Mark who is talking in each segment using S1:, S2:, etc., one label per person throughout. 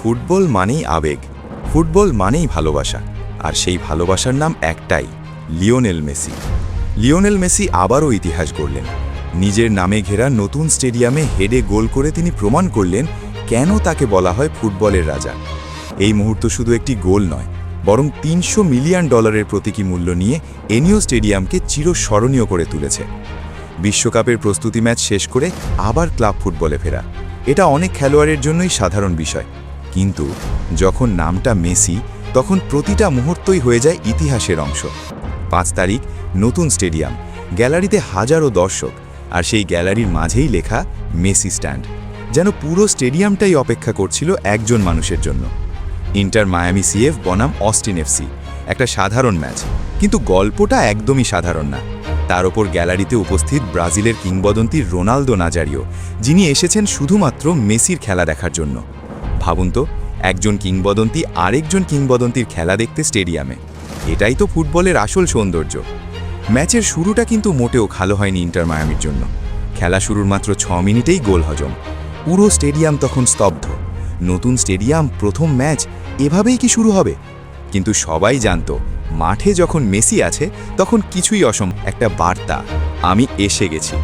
S1: Football মানেই আবেগ, football মানেই ভালোবাসা, আর সেই ভালোবাসার নাম একটাই, লিওনেল মেসি। লিওনেল মেসি আবারও ইতিহাস গড়লেন। নিজের নামে ঘেরা নতুন স্টেডিয়ামে হেডে গোল করে তিনি প্রমাণ করলেন কেন তাকে বলা হয় ফুটবলের রাজা। এই মুহূর্ত শুধু একটি গোল নয়, বরং $300 মিলিয়ন প্রতীকী মূল্য নিয়ে এনিও স্টেডিয়ামকে চিরস্মরণীয় করে তুলেছে। বিশ্বকাপের প্রস্তুতি ম্যাচ শেষ করে আবার ক্লাব ফুটবলে ফেরা, এটা অনেক খেলোয়াড়ের জন্যই সাধারণ বিষয়, কিন্তু যখন নামটা মেসি, তখন প্রতিটা মুহূর্তই হয়ে যায় ইতিহাসের অংশ। 5 তারিখ, নতুন স্টেডিয়াম, গ্যালারিতে হাজারো দর্শক, আর সেই গ্যালারির মাঝেই লেখা মেসি স্ট্যান্ড, যেন পুরো স্টেডিয়ামটাই অপেক্ষা করছিল একজন মানুষের জন্য। ইন্টার মায়ামি সিএফ বনাম অস্টিন এফসি, একটা সাধারণ ম্যাচ, কিন্তু গল্পটা একদমই সাধারণ না। তার ওপর গ্যালারিতে উপস্থিত ব্রাজিলের কিংবদন্তি রোনালদো নাজারিও, যিনি এসেছেন শুধুমাত্র মেসির খেলা দেখার জন্য। ভাবুন তো, একজন কিংবদন্তি আরেকজন কিংবদন্তির খেলা দেখতে স্টেডিয়ামে, এটাই তো ফুটবলের আসল সৌন্দর্য। ম্যাচের শুরুটা কিন্তু মোটেও ভালো হয়নি ইন্টার মায়ামির জন্য। খেলা শুরুর মাত্র 6 মিনিটেই গোল হজম। পুরো স্টেডিয়াম তখন স্তব্ধ। নতুন স্টেডিয়াম, প্রথম ম্যাচ, এভাবেই কি শুরু হবে? কিন্তু সবাই জানতো, মাঠে যখন মেসি আছে তখন কিছুই একটা বার্তা, আমি এসে গেছি।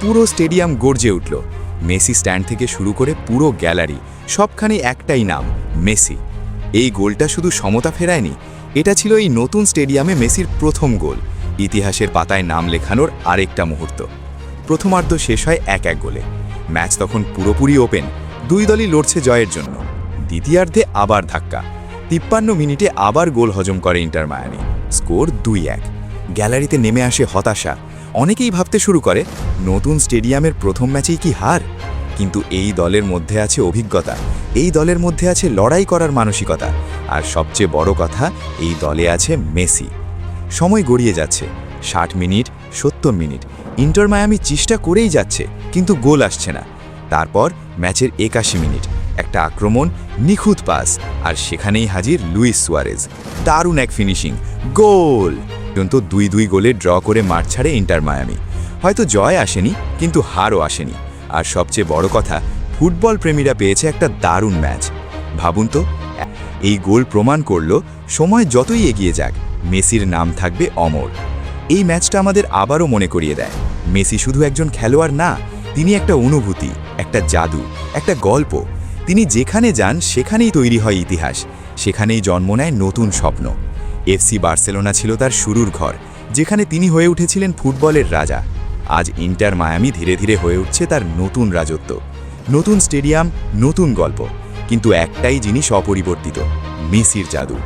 S1: পুরো স্টেডিয়াম গর্জে উঠল। মেসি স্ট্যান্ড থেকে শুরু করে পুরো গ্যালারি, সবখানে একটাই নাম, মেসি। এই গোলটা শুধু সমতা ফেরায়নি, এটা ছিল এই নতুন স্টেডিয়ামে মেসির প্রথম গোল, ইতিহাসের পাতায় নাম লেখানোর আরেকটা মুহূর্ত। প্রথমার্ধ শেষ হয় 1-1 গোলে। ম্যাচ তখন পুরোপুরি ওপেন, দুই দলই লড়ছে জয়ের জন্য। দ্বিতীয়ার্ধে আবার ধাক্কা, 53 মিনিটে আবার গোল হজম করে ইন্টার মায়ামি, স্কোর 2-1। গ্যালারিতে নেমে আসে হতাশা। অনেকেই ভাবতে শুরু করে, নতুন স্টেডিয়ামের প্রথম ম্যাচেই কি হার? কিন্তু এই দলের মধ্যে আছে অভিজ্ঞতা, এই দলের মধ্যে আছে লড়াই করার মানসিকতা, আর সবচেয়ে বড় কথা, এই দলে আছে মেসি। সময় গড়িয়ে যাচ্ছে, 60 মিনিট, 70 মিনিট, ইন্টার মায়ামি চেষ্টা করেই যাচ্ছে, কিন্তু গোল আসছে না। তারপর ম্যাচের 81 মিনিট, একটা আক্রমণ, নিখুঁত পাস, আর সেখানেই হাজির লুইস সুয়ারেজ, দারুণ এক ফিনিশিং, গোল। পর্যন্ত 2-2 গোলে ড্র করে মাঠ ছাড়ে ইন্টার মায়ামি। হয়তো জয় আসেনি, কিন্তু হারও আসেনি। আর সবচেয়ে বড় কথা, ফুটবল প্রেমীরা পেয়েছে একটা দারুণ ম্যাচ। ভাবুন তো, এই গোল প্রমাণ করল, সময় যতই এগিয়ে যাক, মেসির নাম থাকবে অমর। এই ম্যাচটা আমাদের আবারও মনে করিয়ে দেয়, মেসি শুধু একজন খেলোয়াড় না, তিনি একটা অনুভূতি, একটা জাদু, একটা গল্প। তিনি যেখানে যান সেখানেই তৈরি হয় ইতিহাস, সেখানেই জন্ম নেয় নতুন স্বপ্ন। এফসি বার্সেলোনা ছিল তার শুরুর ঘর, যেখানে তিনি হয়ে উঠেছিলেন ফুটবলের রাজা। আজ ইন্টার মায়ামি ধীরে ধীরে হয়ে উঠছে তার নতুন রাজত্ব, নতুন স্টেডিয়াম, নতুন গল্প, কিন্তু একটাই জিনিস অপরিবর্তিত, মেসির জাদু।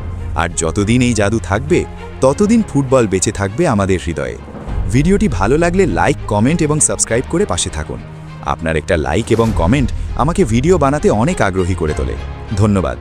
S1: আর যতদিন এই জাদু থাকবে, ততদিন ফুটবল বেঁচে থাকবে আমাদের হৃদয়ে। ভিডিওটি ভালো লাগলে লাইক, কমেন্ট এবং সাবস্ক্রাইব করে পাশে থাকুন। আপনার একটা লাইক এবং কমেন্ট আমাকে ভিডিও বানাতে অনেক আগ্রহী করে তোলে। ধন্যবাদ।